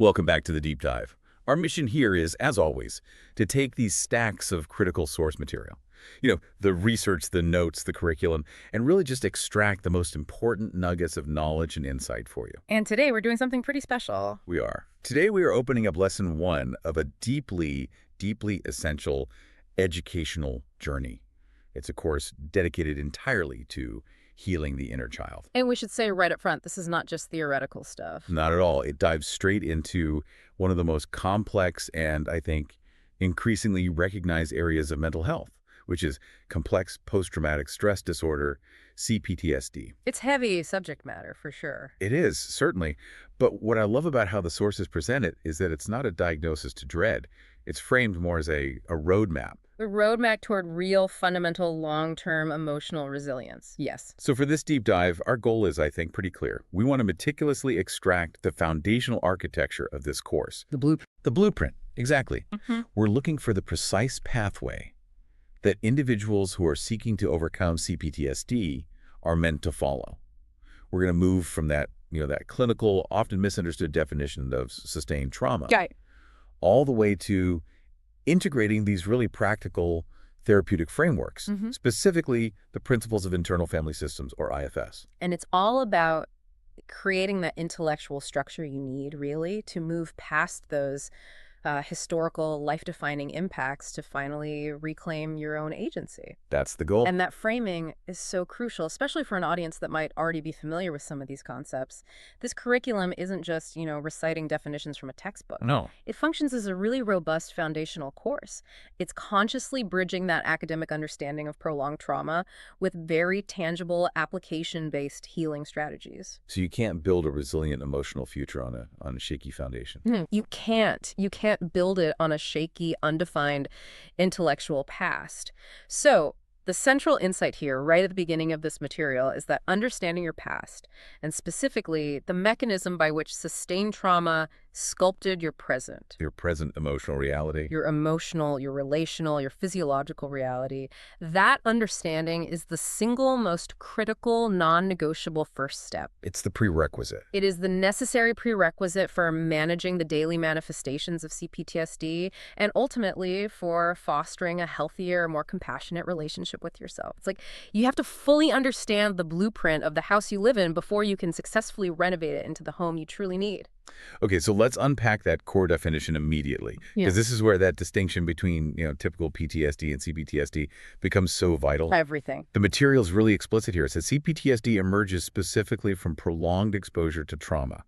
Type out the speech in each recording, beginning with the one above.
Welcome back to the Deep Dive. Our mission here is, as always, to take these stacks of critical source material, the research, the notes, the curriculum, and really just extract the most important nuggets of knowledge and insight for you. And today we're doing something pretty special. We are. Today we are opening up lesson 1 of a deeply, deeply essential educational journey. It's a course dedicated entirely to healing the inner child. And we should say right up front, this is not just theoretical stuff. Not at all. It dives straight into one of the most complex and, I think, increasingly recognized areas of mental health, which is complex post-traumatic stress disorder, CPTSD. It's heavy subject matter, for sure. It is, certainly. But what I love about how the sources present it is that it's not a diagnosis to dread. It's framed more as a roadmap. The roadmap toward real, fundamental, long-term emotional resilience. Yes. So for this deep dive, our goal is, I think, pretty clear. We want to meticulously extract the foundational architecture of this course. The blueprint. The blueprint, exactly. We're looking for the precise pathway that individuals who are seeking to overcome CPTSD are meant to follow. We're going to move from that, that clinical, often misunderstood definition of sustained trauma, all the way to integrating these really practical therapeutic frameworks, specifically the principles of internal family systems, or IFS. And it's all about creating that intellectual structure you need, really, to move past those historical, life-defining impacts to finally reclaim your own agency. That's the goal. And that framing is so crucial, especially for an audience that might already be familiar with some of these concepts. This curriculum isn't just, reciting definitions from a textbook. No. It functions as a really robust foundational course. It's consciously bridging that academic understanding of prolonged trauma with very tangible, application-based healing strategies. So you can't build a resilient emotional future on a shaky foundation. You can't. You can't build it on a shaky, undefined intellectual past. So the central insight here, right at the beginning of this material, is that understanding your past, and specifically the mechanism by which sustained trauma sculpted your present. Your present emotional reality. Your emotional, your relational, your physiological reality. That understanding is the single most critical, non-negotiable first step. It's the prerequisite. It is the necessary prerequisite for managing the daily manifestations of CPTSD and ultimately for fostering a healthier, more compassionate relationship with yourself. It's like you have to fully understand the blueprint of the house you live in before you can successfully renovate it into the home you truly need. Okay, so let's unpack that core definition immediately, because this is where that distinction between, typical PTSD and CPTSD becomes so vital. Everything. The material is really explicit here. It says CPTSD emerges specifically from prolonged exposure to trauma.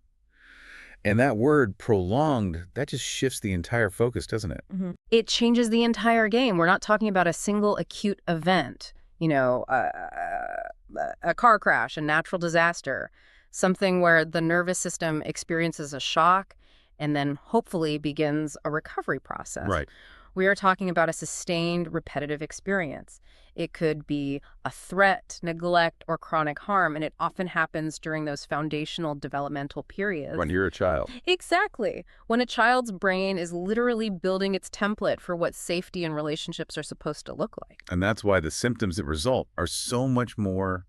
And that word prolonged, that just shifts the entire focus, doesn't it? It changes the entire game. We're not talking about a single acute event, a car crash, a natural disaster. Something where the nervous system experiences a shock and then hopefully begins a recovery process. Right. We are talking about a sustained, repetitive experience. It could be a threat, neglect, or chronic harm, and it often happens during those foundational developmental periods. When you're a child. Exactly. When a child's brain is literally building its template for what safety and relationships are supposed to look like. And that's why the symptoms that result are so much more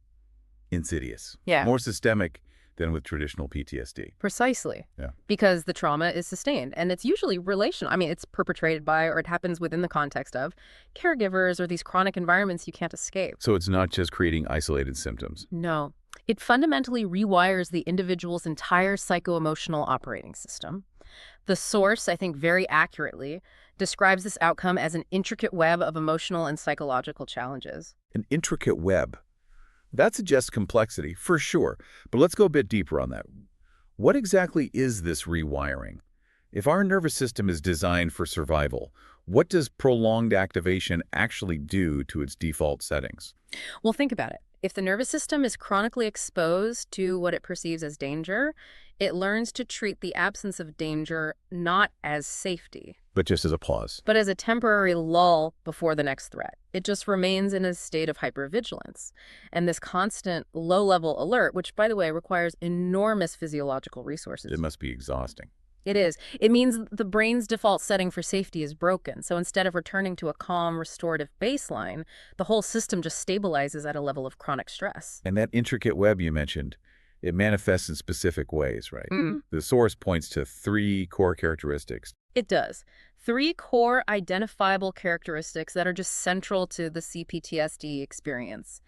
insidious, more systemic than with traditional PTSD. Precisely. Yeah. Because the trauma is sustained, and it's usually relational. I mean, it's perpetrated by, or it happens within the context of, caregivers or these chronic environments you can't escape. So it's not just creating isolated symptoms. No. It fundamentally rewires the individual's entire psycho-emotional operating system. The source, I think very accurately, describes this outcome as an intricate web of emotional and psychological challenges. An intricate web. That suggests complexity, for sure. But let's go a bit deeper on that. What exactly is this rewiring? If our nervous system is designed for survival, what does prolonged activation actually do to its default settings? Well, think about it. If the nervous system is chronically exposed to what it perceives as danger, it learns to treat the absence of danger not as safety, but just as a pause. But as a temporary lull before the next threat. It just remains in a state of hypervigilance. And this constant low-level alert, which, by the way, requires enormous physiological resources. It must be exhausting. It is. It means the brain's default setting for safety is broken. So instead of returning to a calm, restorative baseline, the whole system just stabilizes at a level of chronic stress. And that intricate web you mentioned, It manifests in specific ways, right? The source points to 3 core characteristics. It does. 3 core identifiable characteristics that are just central to the CPTSD experience.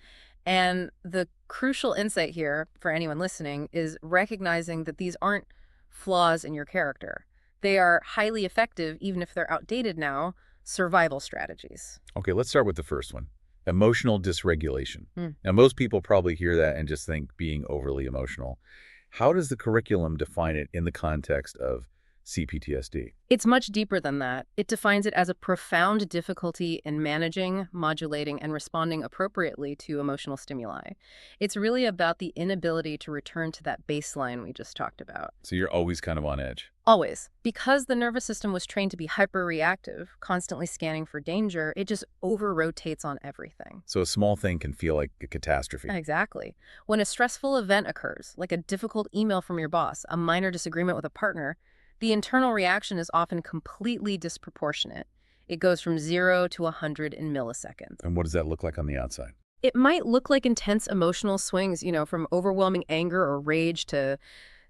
And the crucial insight here for anyone listening is recognizing that these aren't flaws in your character. They are highly effective, even if they're outdated now, survival strategies. Okay, let's start with the first one. Emotional dysregulation. Hmm. Now, most people probably hear that and just think being overly emotional. How does the curriculum define it in the context of CPTSD? It's much deeper than that. It defines it as a profound difficulty in managing, modulating, and responding appropriately to emotional stimuli. It's really about the inability to return to that baseline we just talked about. So you're always kind of on edge. Always. Because the nervous system was trained to be hyper-reactive, constantly scanning for danger, it just over-rotates on everything. So a small thing can feel like a catastrophe. Exactly. When a stressful event occurs, like a difficult email from your boss, a minor disagreement with a partner, the internal reaction is often completely disproportionate. It goes from 0 to 100 in milliseconds. And what does that look like on the outside? It might look like intense emotional swings, from overwhelming anger or rage to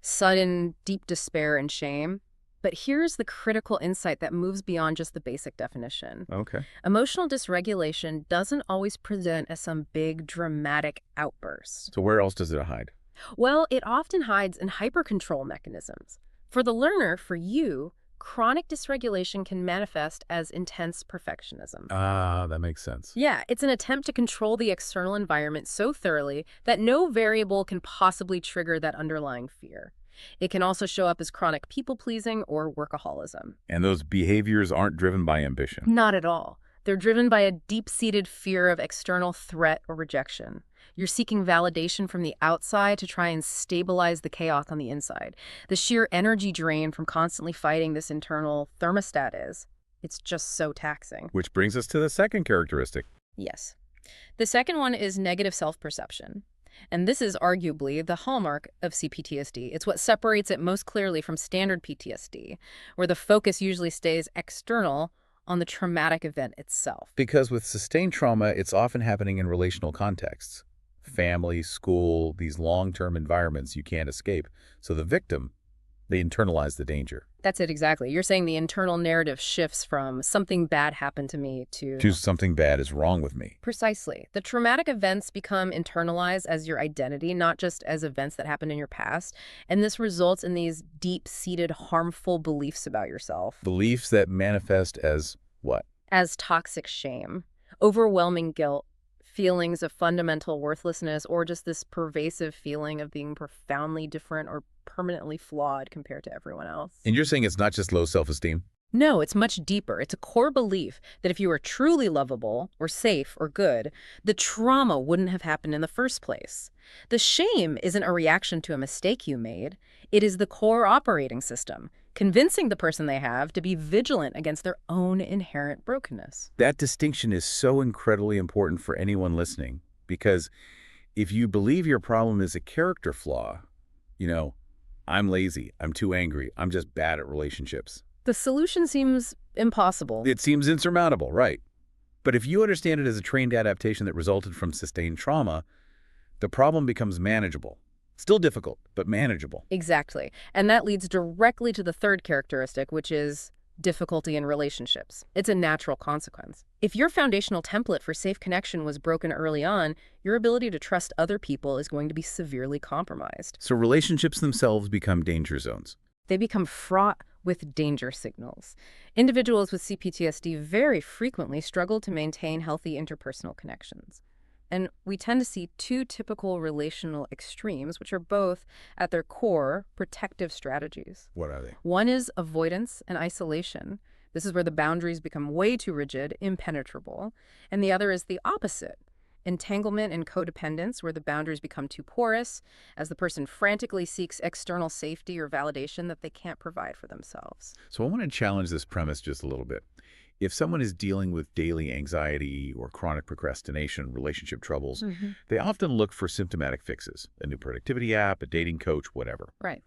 sudden deep despair and shame. But here's the critical insight that moves beyond just the basic definition. Okay. Emotional dysregulation doesn't always present as some big dramatic outburst. So where else does it hide? Well, it often hides in hypercontrol mechanisms. For the learner, for you, chronic dysregulation can manifest as intense perfectionism. Ah, that makes sense. Yeah, it's an attempt to control the external environment so thoroughly that no variable can possibly trigger that underlying fear. It can also show up as chronic people-pleasing or workaholism. And those behaviors aren't driven by ambition. Not at all. They're driven by a deep-seated fear of external threat or rejection. You're seeking validation from the outside to try and stabilize the chaos on the inside. The sheer energy drain from constantly fighting this internal thermostat it's just so taxing. Which brings us to the second characteristic. Yes. The second one is negative self-perception. And this is arguably the hallmark of CPTSD. It's what separates it most clearly from standard PTSD, where the focus usually stays external on the traumatic event itself. Because with sustained trauma, it's often happening in relational contexts. Family, school, these long-term environments you can't escape. So the victim, they internalize the danger. That's it exactly. You're saying the internal narrative shifts from something bad happened to me to something bad is wrong with me. Precisely. The traumatic events become internalized as your identity, not just as events that happened in your past. And this results in these deep-seated harmful beliefs about yourself. Beliefs that manifest as what? As toxic shame, overwhelming guilt, feelings of fundamental worthlessness, or just this pervasive feeling of being profoundly different or permanently flawed compared to everyone else. And you're saying it's not just low self-esteem? No, it's much deeper. It's a core belief that if you were truly lovable or safe or good, the trauma wouldn't have happened in the first place. The shame isn't a reaction to a mistake you made. It is the core operating system, convincing the person they have to be vigilant against their own inherent brokenness. That distinction is so incredibly important for anyone listening, because if you believe your problem is a character flaw, I'm lazy, I'm too angry, I'm just bad at relationships. The solution seems impossible. It seems insurmountable, right? But if you understand it as a trained adaptation that resulted from sustained trauma, the problem becomes manageable. Still difficult, but manageable. Exactly. And that leads directly to the third characteristic, which is difficulty in relationships. It's a natural consequence. If your foundational template for safe connection was broken early on, your ability to trust other people is going to be severely compromised. So relationships themselves become danger zones. They become fraught with danger signals. Individuals with CPTSD very frequently struggle to maintain healthy interpersonal connections. And we tend to see 2 typical relational extremes, which are both, at their core, protective strategies. What are they? One is avoidance and isolation. This is where the boundaries become way too rigid, impenetrable. And the other is the opposite. Entanglement and codependence, where the boundaries become too porous, as the person frantically seeks external safety or validation that they can't provide for themselves. So I want to challenge this premise just a little bit. If someone is dealing with daily anxiety or chronic procrastination, relationship troubles, they often look for symptomatic fixes, a new productivity app, a dating coach, whatever. Right.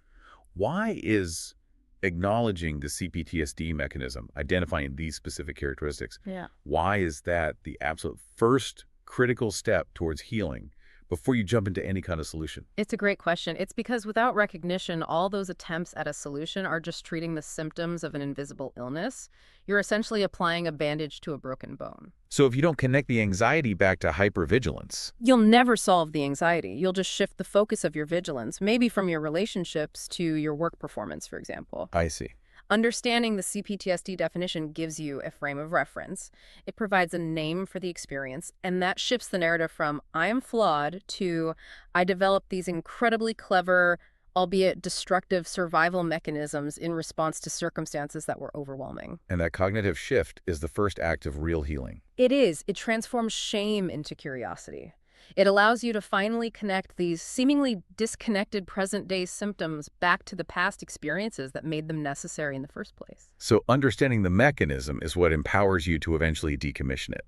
Why is acknowledging the CPTSD mechanism, identifying these specific characteristics, why is that the absolute first critical step towards healing, before you jump into any kind of solution? It's a great question. It's because without recognition, all those attempts at a solution are just treating the symptoms of an invisible illness. You're essentially applying a bandage to a broken bone. So if you don't connect the anxiety back to hypervigilance. You'll never solve the anxiety. You'll just shift the focus of your vigilance, maybe from your relationships to your work performance, for example. I see. Understanding the CPTSD definition gives you a frame of reference. It provides a name for the experience, and that shifts the narrative from I am flawed to I developed these incredibly clever, albeit destructive survival mechanisms in response to circumstances that were overwhelming. And that cognitive shift is the first act of real healing. It is. It transforms shame into curiosity. It allows you to finally connect these seemingly disconnected present-day symptoms back to the past experiences that made them necessary in the first place. So understanding the mechanism is what empowers you to eventually decommission it.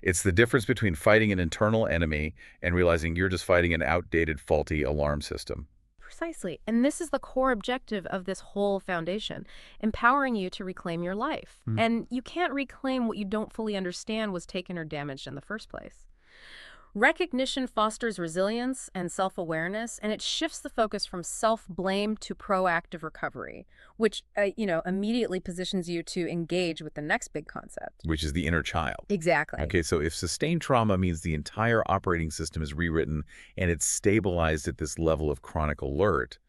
It's the difference between fighting an internal enemy and realizing you're just fighting an outdated, faulty alarm system. Precisely. And this is the core objective of this whole foundation, empowering you to reclaim your life. And you can't reclaim what you don't fully understand was taken or damaged in the first place. Recognition fosters resilience and self-awareness, and it shifts the focus from self-blame to proactive recovery, which, immediately positions you to engage with the next big concept. Which is the inner child. Exactly. Okay, so if sustained trauma means the entire operating system is rewritten and it's stabilized at this level of chronic alert,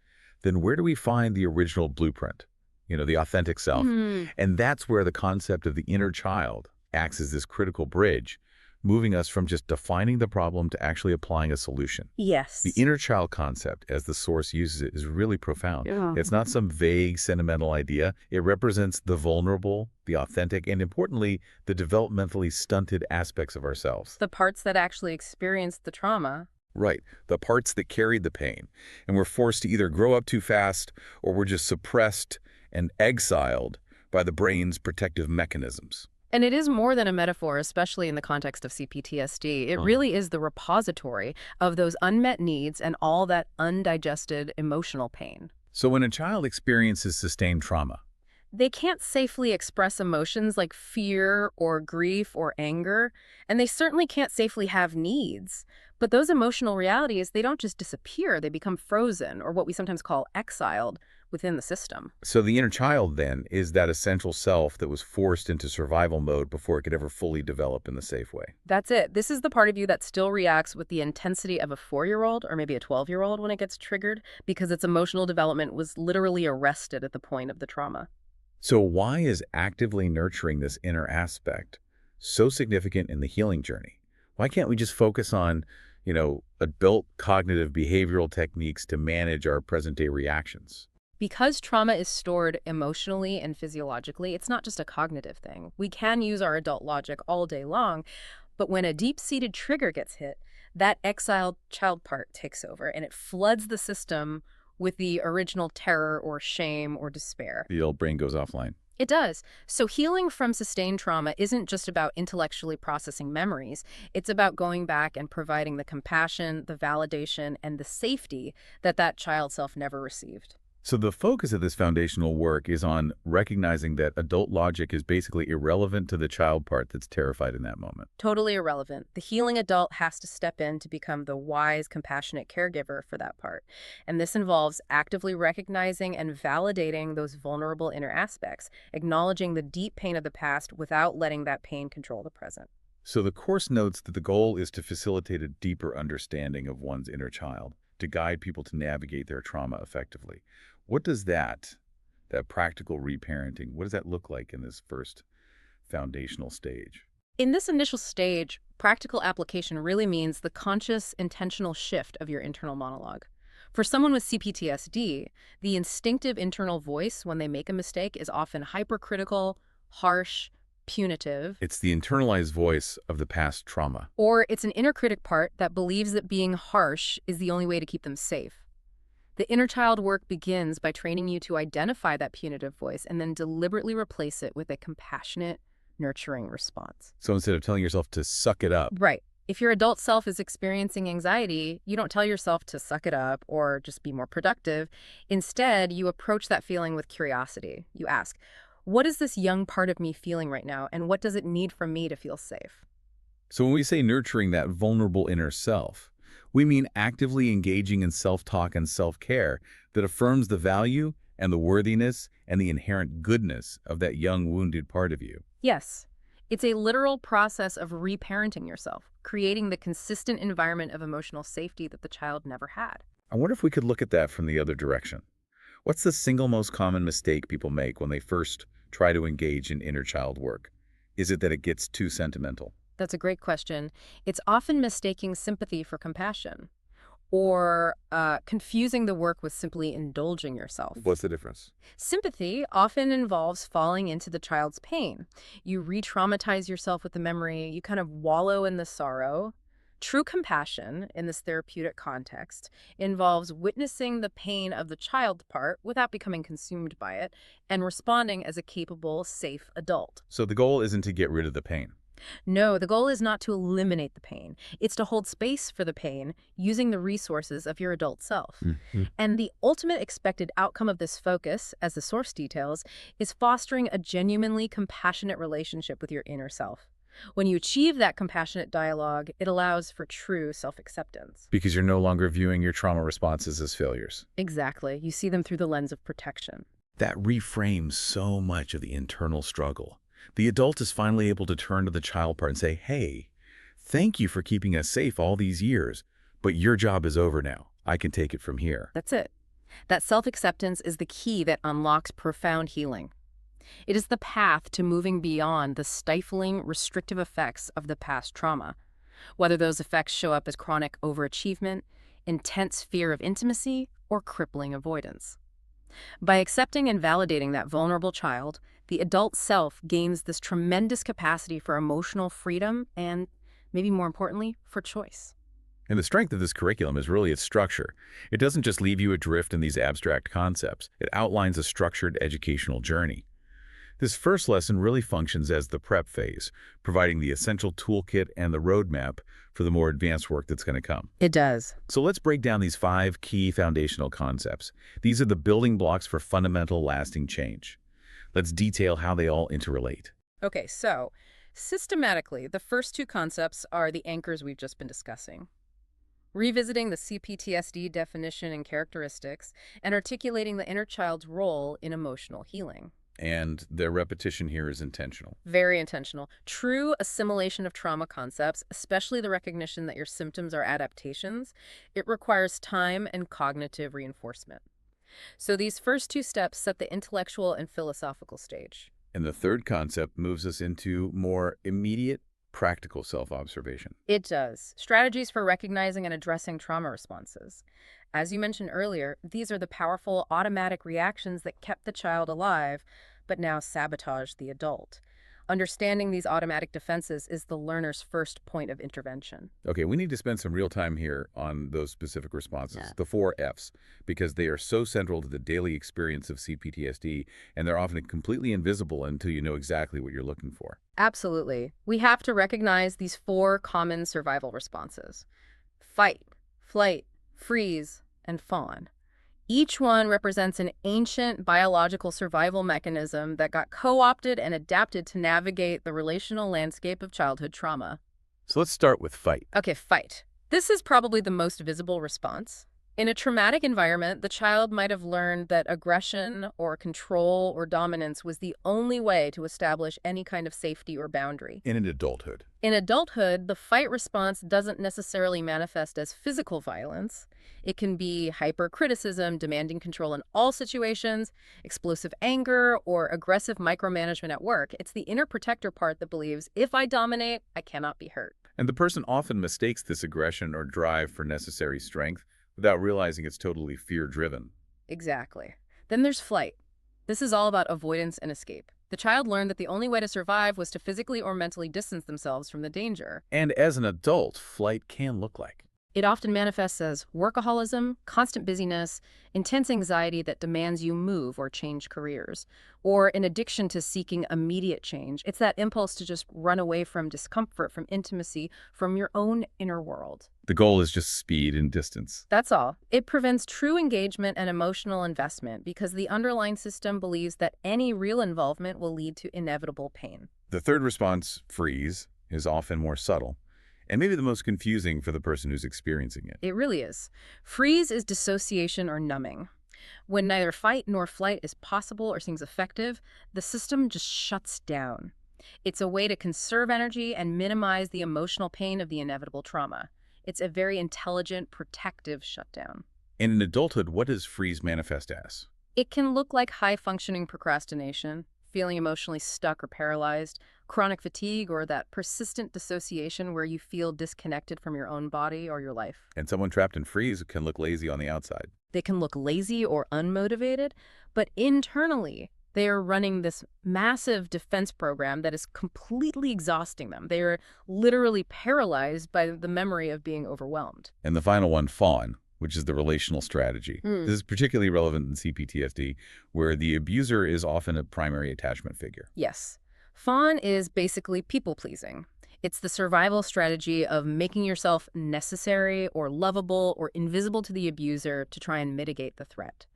then where do we find the original blueprint? The authentic self. And that's where the concept of the inner child acts as this critical bridge, moving us from just defining the problem to actually applying a solution. Yes. The inner child concept, as the source uses it, is really profound. Yeah. It's not some vague, sentimental idea. It represents the vulnerable, the authentic, and importantly, the developmentally stunted aspects of ourselves. The parts that actually experienced the trauma. Right, the parts that carried the pain, and were forced to either grow up too fast or were just suppressed and exiled by the brain's protective mechanisms. And it is more than a metaphor, especially in the context of CPTSD. It really is the repository of those unmet needs and all that undigested emotional pain. So when a child experiences sustained trauma, They can't safely express emotions like fear or grief or anger, and they certainly can't safely have needs. But those emotional realities, they don't just disappear, they become frozen, or what we sometimes call exiled, within the system. so the inner child then is that essential self that was forced into survival mode before it could ever fully develop in the safe way. That's it. This is the part of you that still reacts with the intensity of a 4-year-old or maybe a 12-year-old when it gets triggered, because its emotional development was literally arrested at the point of the trauma. So why is actively nurturing this inner aspect so significant in the healing journey? Why can't we just focus on, adult cognitive behavioral techniques to manage our present-day reactions? Because trauma is stored emotionally and physiologically, it's not just a cognitive thing. We can use our adult logic all day long, but when a deep-seated trigger gets hit, that exiled child part takes over, and it floods the system with the original terror or shame or despair. The old brain goes offline. It does. So healing from sustained trauma isn't just about intellectually processing memories. It's about going back and providing the compassion, the validation, and the safety that child self never received. So the focus of this foundational work is on recognizing that adult logic is basically irrelevant to the child part that's terrified in that moment. Totally irrelevant. The healing adult has to step in to become the wise, compassionate caregiver for that part. And this involves actively recognizing and validating those vulnerable inner aspects, acknowledging the deep pain of the past without letting that pain control the present. So the course notes that the goal is to facilitate a deeper understanding of one's inner child, to guide people to navigate their trauma effectively. What does that practical reparenting, what does that look like in this first foundational stage? In this initial stage, practical application really means the conscious, intentional shift of your internal monologue. For someone with CPTSD, the instinctive internal voice when they make a mistake is often hypercritical, harsh, punitive. It's the internalized voice of the past trauma. Or it's an inner critic part that believes that being harsh is the only way to keep them safe. The inner child work begins by training you to identify that punitive voice and then deliberately replace it with a compassionate, nurturing response. So instead of telling yourself to suck it up, Right. If your adult self is experiencing anxiety, you don't tell yourself to suck it up or just be more productive. Instead, you approach that feeling with curiosity. You ask, what is this young part of me feeling right now, and what does it need from me to feel safe? so when we say nurturing that vulnerable inner self, We mean actively engaging in self-talk and self-care that affirms the value and the worthiness and the inherent goodness of that young wounded part of you. Yes, it's a literal process of reparenting yourself, creating the consistent environment of emotional safety that the child never had. I wonder if we could look at that from the other direction. What's the single most common mistake people make when they first try to engage in inner child work? Is it that it gets too sentimental? That's a great question. It's often mistaking sympathy for compassion or confusing the work with simply indulging yourself. What's the difference? Sympathy often involves falling into the child's pain. You re-traumatize yourself with the memory, you kind of wallow in the sorrow. True compassion, in this therapeutic context, involves witnessing the pain of the child part without becoming consumed by it and responding as a capable, safe adult. So the goal isn't to get rid of the pain. No, the goal is not to eliminate the pain. It's to hold space for the pain using the resources of your adult self. Mhm. And the ultimate expected outcome of this focus, as the source details, is fostering a genuinely compassionate relationship with your inner self. When you achieve that compassionate dialogue, it allows for true self-acceptance. Because you're no longer viewing your trauma responses as failures. Exactly. You see them through the lens of protection. That reframes so much of the internal struggle. The adult is finally able to turn to the child part and say, hey, thank you for keeping us safe all these years, but your job is over now. I can take it from here. That's it. That self-acceptance is the key that unlocks profound healing. It is the path to moving beyond the stifling, restrictive effects of the past trauma, whether those effects show up as chronic overachievement, intense fear of intimacy, or crippling avoidance. By accepting and validating that vulnerable child, the adult self gains this tremendous capacity for emotional freedom and, maybe more importantly, for choice. And the strength of this curriculum is really its structure. It doesn't just leave you adrift in these abstract concepts. It outlines a structured educational journey. This first lesson really functions as the prep phase, providing the essential toolkit and the roadmap for the more advanced work that's going to come. It does. So let's break down these 5 key foundational concepts. These are the building blocks for fundamental, lasting change. Let's detail how they all interrelate. Okay, so systematically, the first 2 concepts are the anchors we've just been discussing. Revisiting the CPTSD definition and characteristics, and articulating the inner child's role in emotional healing. And their repetition here is intentional. Very intentional. True assimilation of trauma concepts, especially the recognition that your symptoms are adaptations, it requires time and cognitive reinforcement. So these first 2 steps set the intellectual and philosophical stage. And the third concept moves us into more immediate, practical self-observation. It does. Strategies for recognizing and addressing trauma responses. As you mentioned earlier, these are the powerful automatic reactions that kept the child alive, but now sabotage the adult. Understanding these automatic defenses is the learner's first point of intervention. Okay, we need to spend some real time here on those specific responses, Yeah. the 4 Fs, because they are so central to the daily experience of CPTSD, and they're often completely invisible until you know exactly what you're looking for. Absolutely. We have to recognize these 4 common survival responses: fight, flight, freeze, and fawn. Each one represents an ancient biological survival mechanism that got co-opted and adapted to navigate the relational landscape of childhood trauma. So let's start with fight. Okay, fight. This is probably the most visible response. In a traumatic environment, the child might have learned that aggression or control or dominance was the only way to establish any kind of safety or boundary. In adulthood. In adulthood, the fight response doesn't necessarily manifest as physical violence. It can be hypercriticism, demanding control in all situations, explosive anger, or aggressive micromanagement at work. It's the inner protector part that believes, if I dominate, I cannot be hurt. And the person often mistakes this aggression or drive for necessary strength without realizing it's totally fear-driven. Exactly. Then there's flight. This is all about avoidance and escape. The child learned that the only way to survive was to physically or mentally distance themselves from the danger. And as an adult, flight can look like. It often manifests as workaholism, constant busyness, intense anxiety that demands you move or change careers, or an addiction to seeking immediate change. It's that impulse to just run away from discomfort, from intimacy, from your own inner world. The goal is just speed and distance. That's all. It prevents true engagement and emotional investment because the underlying system believes that any real involvement will lead to inevitable pain. The third response, freeze, is often more subtle. and maybe the most confusing for the person who's experiencing it. It really is. Freeze is dissociation or numbing. When neither fight nor flight is possible or seems effective, the system just shuts down. It's a way to conserve energy and minimize the emotional pain of the inevitable trauma. It's a very intelligent, protective shutdown. And in adulthood, what does freeze manifest as? It can look like high-functioning procrastination, feeling emotionally stuck or paralyzed, chronic fatigue, or that persistent dissociation where you feel disconnected from your own body or your life. And someone trapped in freeze can look lazy on the outside. They can look lazy or unmotivated, but internally, they are running this massive defense program that is completely exhausting them. They are literally paralyzed by the memory of being overwhelmed. And the final one, fawn, which is the relational strategy. Mm. This is particularly relevant in CPTSD, where the abuser is often a primary attachment figure. Yes. Fawn is basically people-pleasing. It's the survival strategy of making yourself necessary or lovable or invisible to the abuser to try and mitigate the threat.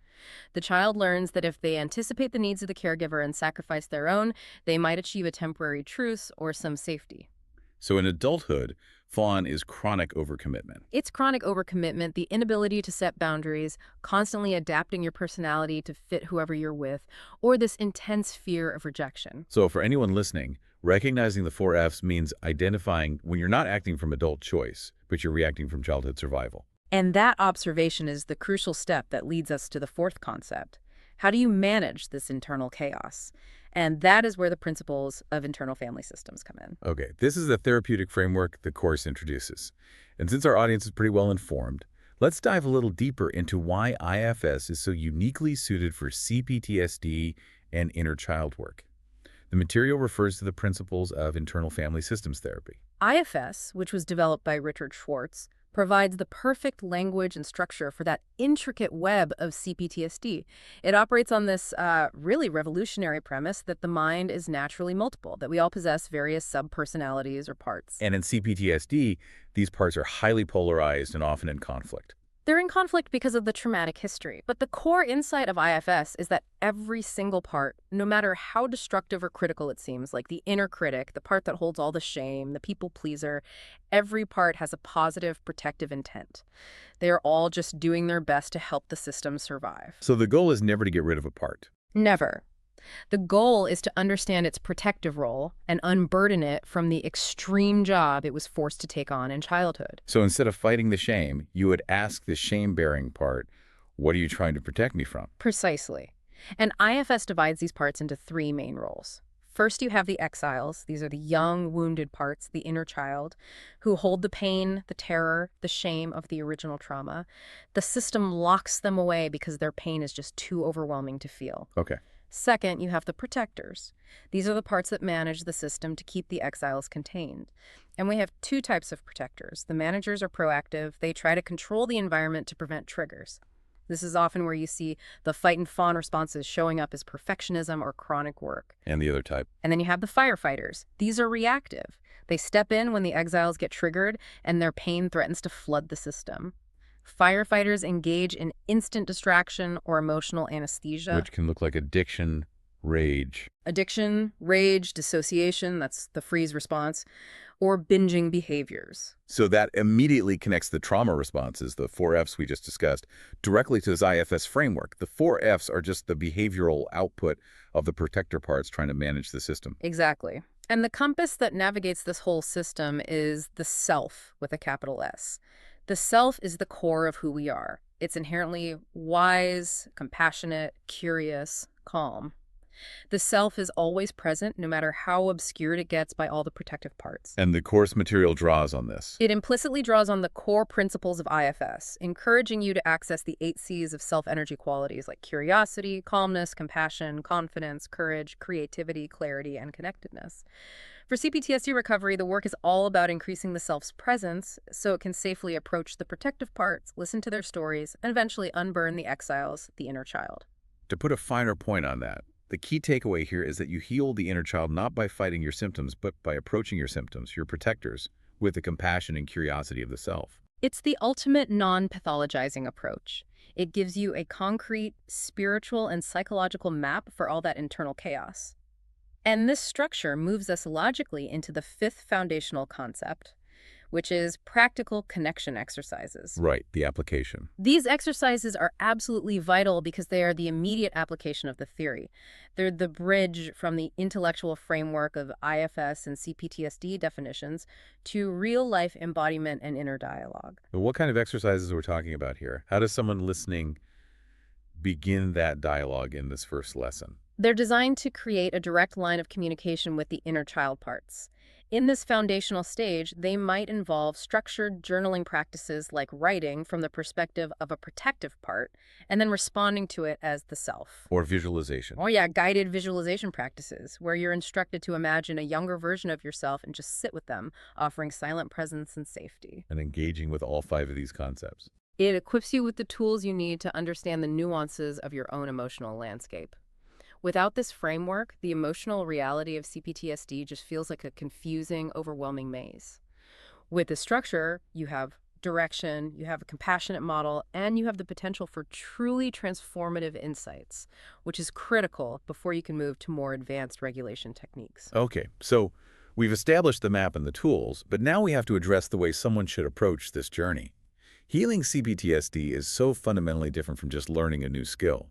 The child learns that if they anticipate the needs of the caregiver and sacrifice their own, they might achieve a temporary truce or some safety. So in adulthood, fawn is chronic overcommitment. It's chronic overcommitment, the inability to set boundaries, constantly adapting your personality to fit whoever you're with, or this intense fear of rejection. So for anyone listening, recognizing the 4 Fs means identifying when you're not acting from adult choice, but you're reacting from childhood survival. And that observation is the crucial step that leads us to the fourth concept. How do you manage this internal chaos? And that is where the principles of internal family systems come in. Okay, this is the therapeutic framework the course introduces. And since our audience is pretty well informed, let's dive a little deeper into why IFS is so uniquely suited for CPTSD and inner child work. The material refers to the principles of internal family systems therapy. IFS, which was developed by Richard Schwartz, provides the perfect language and structure for that intricate web of CPTSD. It operates on this really revolutionary premise that the mind is naturally multiple, that we all possess various subpersonalities or parts. And in CPTSD, these parts are highly polarized and often in conflict. They're in conflict because of the traumatic history, but the core insight of IFS is that every single part, no matter how destructive or critical it seems, like the inner critic, the part that holds all the shame, the people pleaser, every part has a positive, protective intent. They are all just doing their best to help the system survive. So the goal is never to get rid of a part. Never. The goal is to understand its protective role and unburden it from the extreme job it was forced to take on in childhood. So instead of fighting the shame, you would ask the shame-bearing part, what are you trying to protect me from? Precisely. And IFS divides these parts into three main roles. First, you have the exiles. These are the young, wounded parts, the inner child, who hold the pain, the terror, the shame of the original trauma. The system locks them away because their pain is just too overwhelming to feel. Okay. Second, you have the protectors. These are the parts that manage the system to keep the exiles contained. And we have two types of protectors. The managers are proactive. They try to control the environment to prevent triggers. This is often where you see the fight and fawn responses showing up as perfectionism or chronic work. And the other type? And then you have the firefighters. These are reactive. They step in when the exiles get triggered and their pain threatens to flood the system. Firefighters engage in instant distraction or emotional anesthesia. Which can look like addiction, rage. Addiction, rage, dissociation, that's the freeze response, or binging behaviors. So that immediately connects the trauma responses, the 4 Fs we just discussed, directly to this IFS framework. The 4 Fs are just the behavioral output of the protector parts trying to manage the system. Exactly. And the compass that navigates this whole system is the self with a capital S. The self is the core of who we are. It's inherently wise, compassionate, curious, calm. The self is always present, no matter how obscured it gets by all the protective parts. And the course material draws on this. It implicitly draws on the core principles of IFS, encouraging you to access the 8 C's of self-energy qualities like curiosity, calmness, compassion, confidence, courage, creativity, clarity, and connectedness. For CPTSD recovery, the work is all about increasing the self's presence so it can safely approach the protective parts, listen to their stories, and eventually unburn the exiles, the inner child. To put a finer point on that, the key takeaway here is that you heal the inner child not by fighting your symptoms, but by approaching your symptoms, your protectors, with the compassion and curiosity of the self. It's the ultimate non-pathologizing approach. It gives you a concrete, spiritual, and psychological map for all that internal chaos. And this structure moves us logically into the fifth foundational concept, which is practical connection exercises. Right, the application. These exercises are absolutely vital because they are the immediate application of the theory. They're the bridge from the intellectual framework of IFS and CPTSD definitions to real-life embodiment and inner dialogue. But what kind of exercises are we talking about here? How does someone listening begin that dialogue in this first lesson? They're designed to create a direct line of communication with the inner child parts. In this foundational stage, they might involve structured journaling practices like writing from the perspective of a protective part and then responding to it as the self. Or visualization. Oh yeah, guided visualization practices, where you're instructed to imagine a younger version of yourself and just sit with them, offering silent presence and safety. And engaging with all 5 of these concepts. It equips you with the tools you need to understand the nuances of your own emotional landscape. Without this framework, the emotional reality of CPTSD just feels like a confusing, overwhelming maze. With the structure, you have direction, you have a compassionate model, and you have the potential for truly transformative insights, which is critical before you can move to more advanced regulation techniques. Okay, so we've established the map and the tools, but now we have to address the way someone should approach this journey. Healing CPTSD is so fundamentally different from just learning a new skill.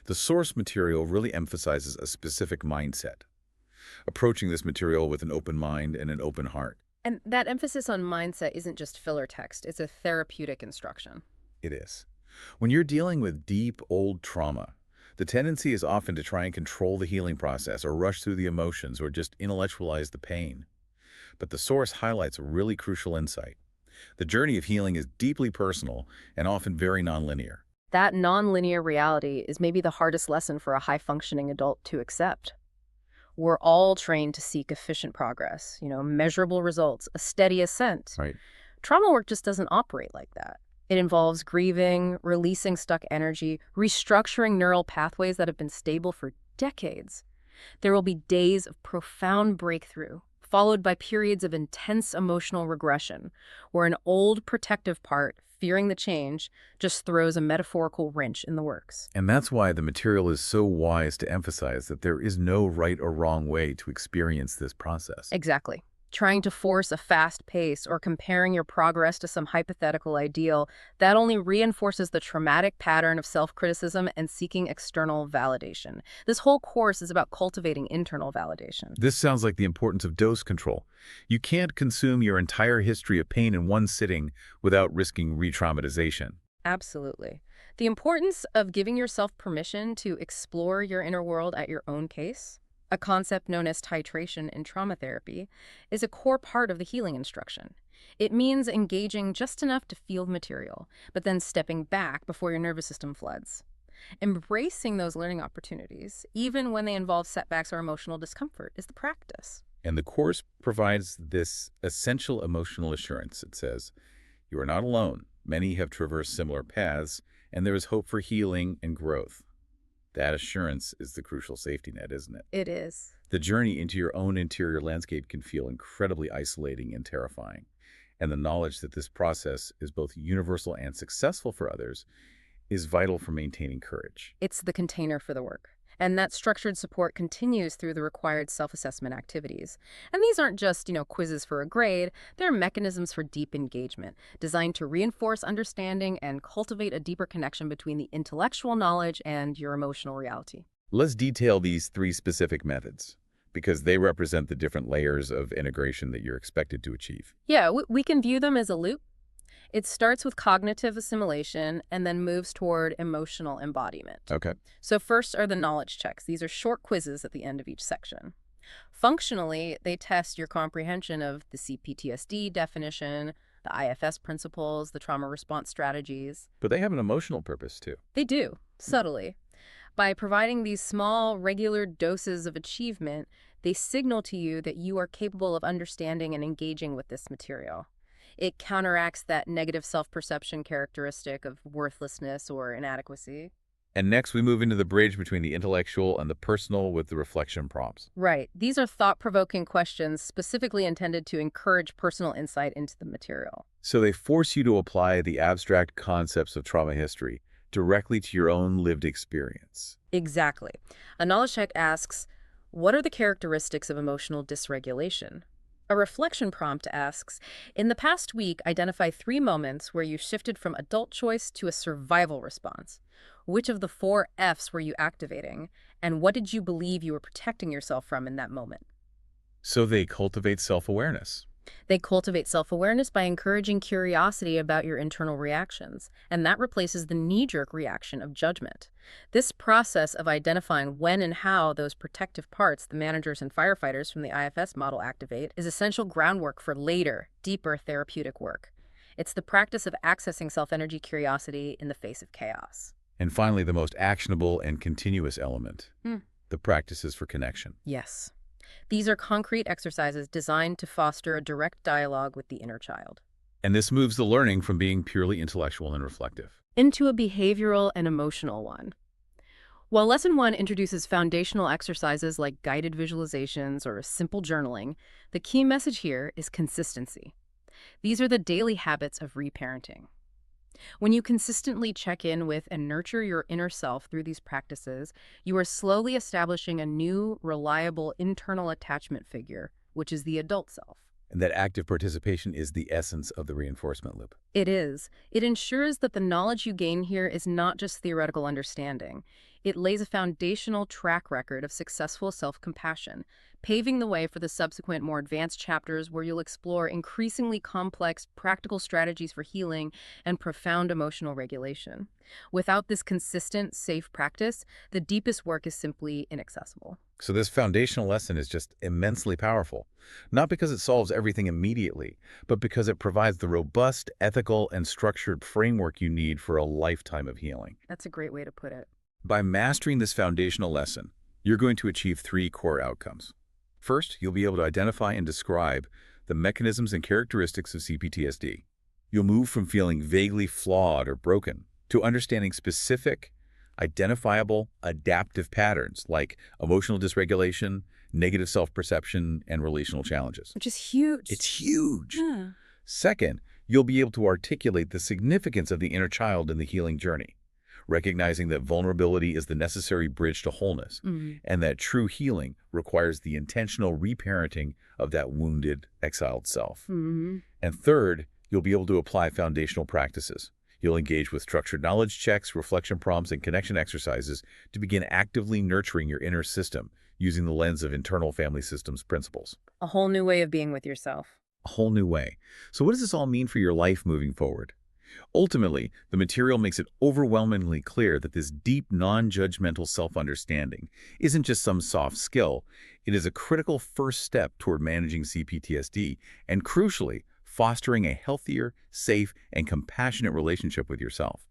The source material really emphasizes a specific mindset, approaching this material with an open mind and an open heart. And that emphasis on mindset isn't just filler text, it's a therapeutic instruction. It is. When you're dealing with deep, old trauma, the tendency is often to try and control the healing process or rush through the emotions or just intellectualize the pain. But the source highlights a really crucial insight. The journey of healing is deeply personal and often very nonlinear. That nonlinear reality is maybe the hardest lesson for a high-functioning adult to accept. We're all trained to seek efficient progress, measurable results, a steady ascent. Right. Trauma work just doesn't operate like that. It involves grieving, releasing stuck energy, restructuring neural pathways that have been stable for decades. There will be days of profound breakthrough, followed by periods of intense emotional regression, where an old protective part, fearing the change, just throws a metaphorical wrench in the works. And that's why the material is so wise to emphasize that there is no right or wrong way to experience this process. Exactly. Trying to force a fast pace or comparing your progress to some hypothetical ideal, that only reinforces the traumatic pattern of self-criticism and seeking external validation. This whole course is about cultivating internal validation. This sounds like the importance of dose control. You can't consume your entire history of pain in one sitting without risking re-traumatization. Absolutely. The importance of giving yourself permission to explore your inner world at your own pace, a concept known as titration in trauma therapy, is a core part of the healing instruction. It means engaging just enough to feel the material, but then stepping back before your nervous system floods. Embracing those learning opportunities, even when they involve setbacks or emotional discomfort, is the practice. And the course provides this essential emotional assurance. It says, you are not alone. Many have traversed similar paths, and there is hope for healing and growth. That assurance is the crucial safety net, isn't it? It is. The journey into your own interior landscape can feel incredibly isolating and terrifying. And the knowledge that this process is both universal and successful for others is vital for maintaining courage. It's the container for the work. And that structured support continues through the required self-assessment activities. And these aren't just, quizzes for a grade. They're mechanisms for deep engagement, designed to reinforce understanding and cultivate a deeper connection between the intellectual knowledge and your emotional reality. Let's detail these 3 specific methods, because they represent the different layers of integration that you're expected to achieve. Yeah, we can view them as a loop. It starts with cognitive assimilation and then moves toward emotional embodiment. Okay. So first are the knowledge checks. These are short quizzes at the end of each section. Functionally, they test your comprehension of the CPTSD definition, the IFS principles, the trauma response strategies. But they have an emotional purpose, too. They do, subtly. By providing these small, regular doses of achievement, they signal to you that you are capable of understanding and engaging with this material. It counteracts that negative self-perception characteristic of worthlessness or inadequacy. And next, we move into the bridge between the intellectual and the personal with the reflection prompts. Right. These are thought-provoking questions specifically intended to encourage personal insight into the material. So they force you to apply the abstract concepts of trauma history directly to your own lived experience. Exactly. A knowledge check asks, what are the characteristics of emotional dysregulation? A reflection prompt asks, in the past week, identify 3 moments where you shifted from adult choice to a survival response. Which of the 4 Fs were you activating? And what did you believe you were protecting yourself from in that moment? So they cultivate self-awareness. They cultivate self-awareness by encouraging curiosity about your internal reactions, and that replaces the knee-jerk reaction of judgment. This process of identifying when and how those protective parts the managers and firefighters from the IFS model activate is essential groundwork for later, deeper therapeutic work. It's the practice of accessing self-energy curiosity in the face of chaos. And finally, the most actionable and continuous element, Hmm. the practices for connection. Yes. These are concrete exercises designed to foster a direct dialogue with the inner child. And this moves the learning from being purely intellectual and reflective. Into a behavioral and emotional one. While Lesson 1 introduces foundational exercises like guided visualizations or simple journaling, the key message here is consistency. These are the daily habits of reparenting. When you consistently check in with and nurture your inner self through these practices, you are slowly establishing a new, reliable internal attachment figure, which is the adult self. And that active participation is the essence of the reinforcement loop. It is. It ensures that the knowledge you gain here is not just theoretical understanding. It lays a foundational track record of successful self-compassion, paving the way for the subsequent, more advanced chapters where you'll explore increasingly complex, practical strategies for healing and profound emotional regulation. Without this consistent, safe practice, the deepest work is simply inaccessible. So this foundational lesson is just immensely powerful, not because it solves everything immediately, but because it provides the robust, ethical, and structured framework you need for a lifetime of healing. That's a great way to put it. By mastering this foundational lesson, you're going to achieve 3 core outcomes. First, you'll be able to identify and describe the mechanisms and characteristics of CPTSD. You'll move from feeling vaguely flawed or broken to understanding specific, identifiable, adaptive patterns like emotional dysregulation, negative self-perception, and relational challenges. Which is huge. It's huge. Yeah. Second, you'll be able to articulate the significance of the inner child in the healing journey, recognizing that vulnerability is the necessary bridge to wholeness, and that true healing requires the intentional reparenting of that wounded, exiled self. And third, you'll be able to apply foundational practices. You'll engage with structured knowledge checks, reflection prompts, and connection exercises to begin actively nurturing your inner system using the lens of internal family systems principles. A whole new way of being with yourself. A whole new way. So what does this all mean for your life moving forward? Ultimately, the material makes it overwhelmingly clear that this deep, non-judgmental self-understanding isn't just some soft skill. It is a critical first step toward managing CPTSD and, crucially, fostering a healthier, safe, and compassionate relationship with yourself.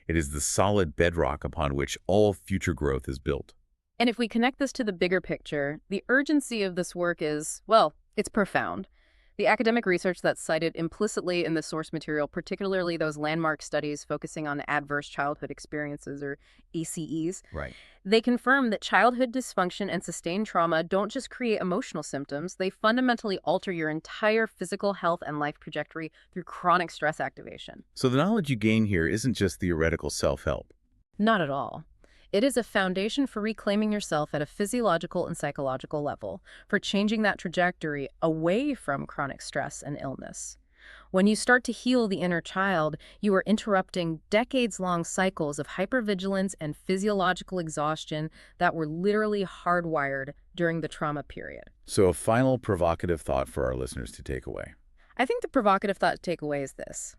It is the solid bedrock upon which all future growth is built. And if we connect this to the bigger picture, the urgency of this work is, well, it's profound. The academic research that's cited implicitly in the source material, particularly those landmark studies focusing on adverse childhood experiences, or ACEs, Right. they confirm that childhood dysfunction and sustained trauma don't just create emotional symptoms, they fundamentally alter your entire physical health and life trajectory through chronic stress activation. So the knowledge you gain here isn't just theoretical self-help. Not at all. It is a foundation for reclaiming yourself at a physiological and psychological level, for changing that trajectory away from chronic stress and illness. When you start to heal the inner child, you are interrupting decades-long cycles of hypervigilance and physiological exhaustion that were literally hardwired during the trauma period. So a final provocative thought for our listeners to take away. I think the provocative thought to take away is this.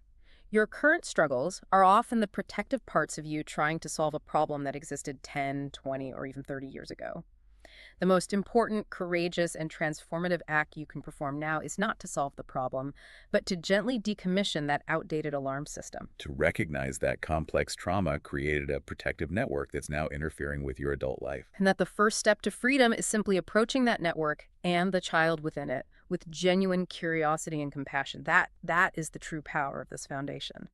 Your current struggles are often the protective parts of you trying to solve a problem that existed 10, 20, or even 30 years ago. The most important, courageous, and transformative act you can perform now is not to solve the problem, but to gently decommission that outdated alarm system. To recognize that complex trauma created a protective network that's now interfering with your adult life. And that the first step to freedom is simply approaching that network and the child within it with genuine curiosity and compassion. That is the true power of this foundation.